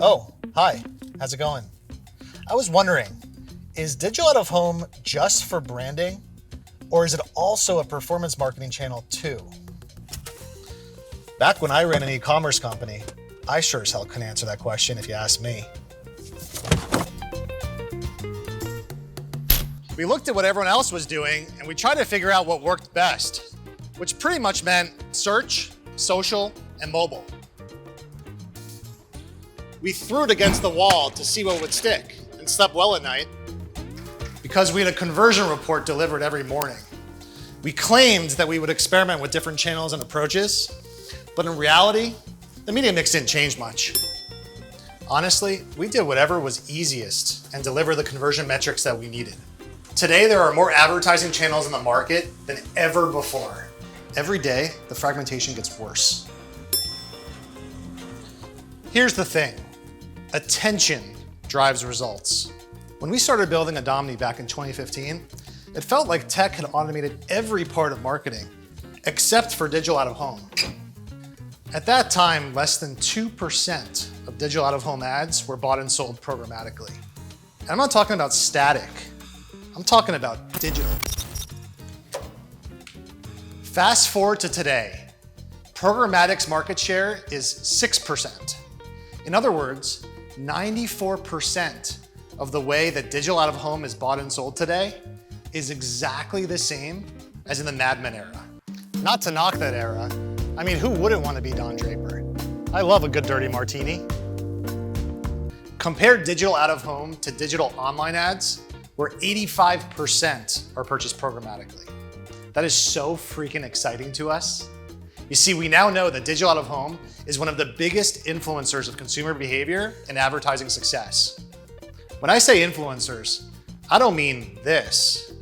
Oh, hi. How's it going? I was wondering, is digital out of home just for branding, or is it also a performance marketing channel too? Back when I ran an e-commerce company, I sure as hell couldn't answer that question if you ask me. We looked at what everyone else was doing and we tried to figure out what worked best, which pretty much meant search, social, and mobile. We threw it against the wall to see what would stick and slept well at night because we had a conversion report delivered every morning. We claimed that we would experiment with different channels and approaches, but in reality, the media mix didn't change much. Honestly, we did whatever was easiest and delivered the conversion metrics that we needed. Today, there are more advertising channels in the market than ever before. Every day, the fragmentation gets worse. Here's the thing. Attention drives results. When we started building Adomni back in 2015, it felt like tech had automated every part of marketing, except for digital out of home. At that time, less than 2% of digital out of home ads were bought and sold programmatically. And I'm not talking about static, I'm talking about digital. Fast forward to today, programmatic's market share is 6%. In other words, 94% of the way that digital out of home is bought and sold today is exactly the same as in the Mad Men era. Not to knock that era, I mean, who wouldn't want to be Don Draper? I love a good dirty martini. Compare digital out of home to digital online ads, where 85% are purchased programmatically. That is so freaking exciting to us. You see, we now know that digital out of home is one of the biggest influencers of consumer behavior and advertising success. When I say influencers, I don't mean this.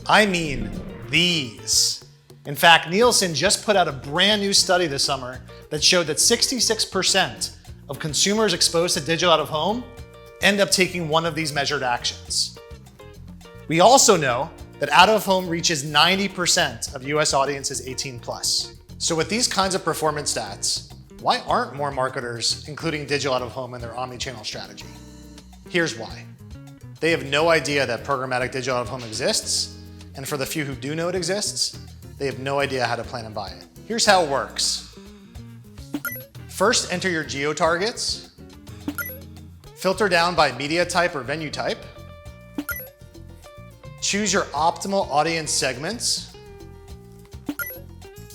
I mean these. In fact, Nielsen just put out a brand new study this summer that showed that 66% of consumers exposed to digital out of home end up taking one of these measured actions. We also know that out of home reaches 90% of US audiences 18 plus. So with these kinds of performance stats, why aren't more marketers including digital out of home in their omni-channel strategy? Here's why. They have no idea that programmatic digital out of home exists, and for the few who do know it exists, they have no idea how to plan and buy it. Here's how it works. First, enter your geo targets, filter down by media type or venue type, choose your optimal audience segments,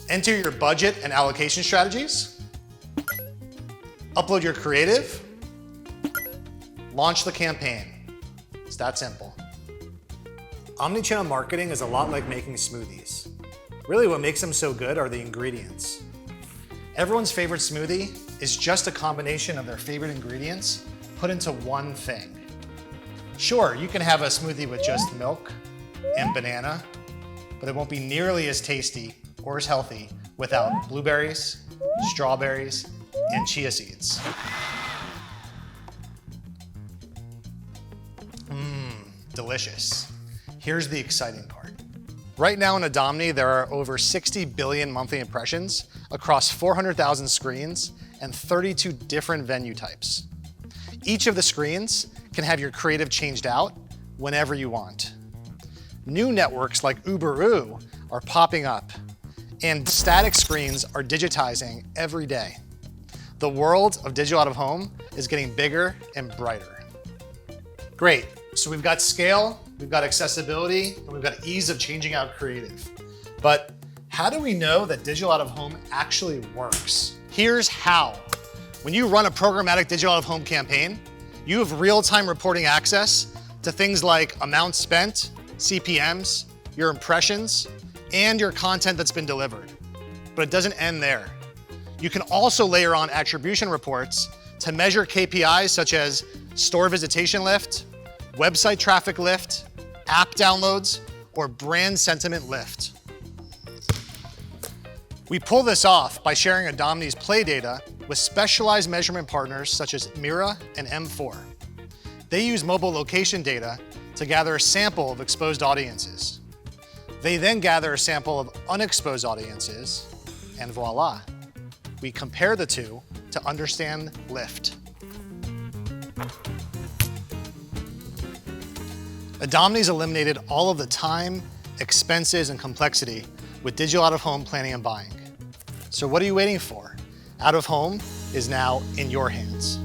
enter your budget and allocation strategies, upload your creative, launch the campaign. It's that simple. Omnichannel marketing is a lot like making smoothies. Really what makes them so good are the ingredients. Everyone's favorite smoothie is just a combination of their favorite ingredients put into one thing. Sure, you can have a smoothie with just milk and banana, but it won't be nearly as tasty or as healthy without blueberries, strawberries, and chia seeds. Delicious. Here's the exciting part. Right now in Adomni, there are over 60 billion monthly impressions across 400,000 screens and 32 different venue types. Each of the screens can have your creative changed out whenever you want. New networks like Uber are popping up, and static screens are digitizing every day. The world of digital out of home is getting bigger and brighter. Great, so we've got scale, we've got accessibility, and we've got ease of changing out creative. But how do we know that digital out of home actually works? Here's how. When you run a programmatic digital out of home campaign, you have real-time reporting access to things like amounts spent, CPMs, your impressions, and your content that's been delivered. But it doesn't end there. You can also layer on attribution reports to measure KPIs such as store visitation lift, website traffic lift, app downloads, or brand sentiment lift. We pull this off by sharing Adomni's play data with specialized measurement partners such as Mira and M4. They use mobile location data to gather a sample of exposed audiences. They then gather a sample of unexposed audiences, and voila, we compare the two to understand lift. Adomni's eliminated all of the time, expenses, and complexity with digital out-of-home planning and buying. So what are you waiting for? Out of home is now in your hands.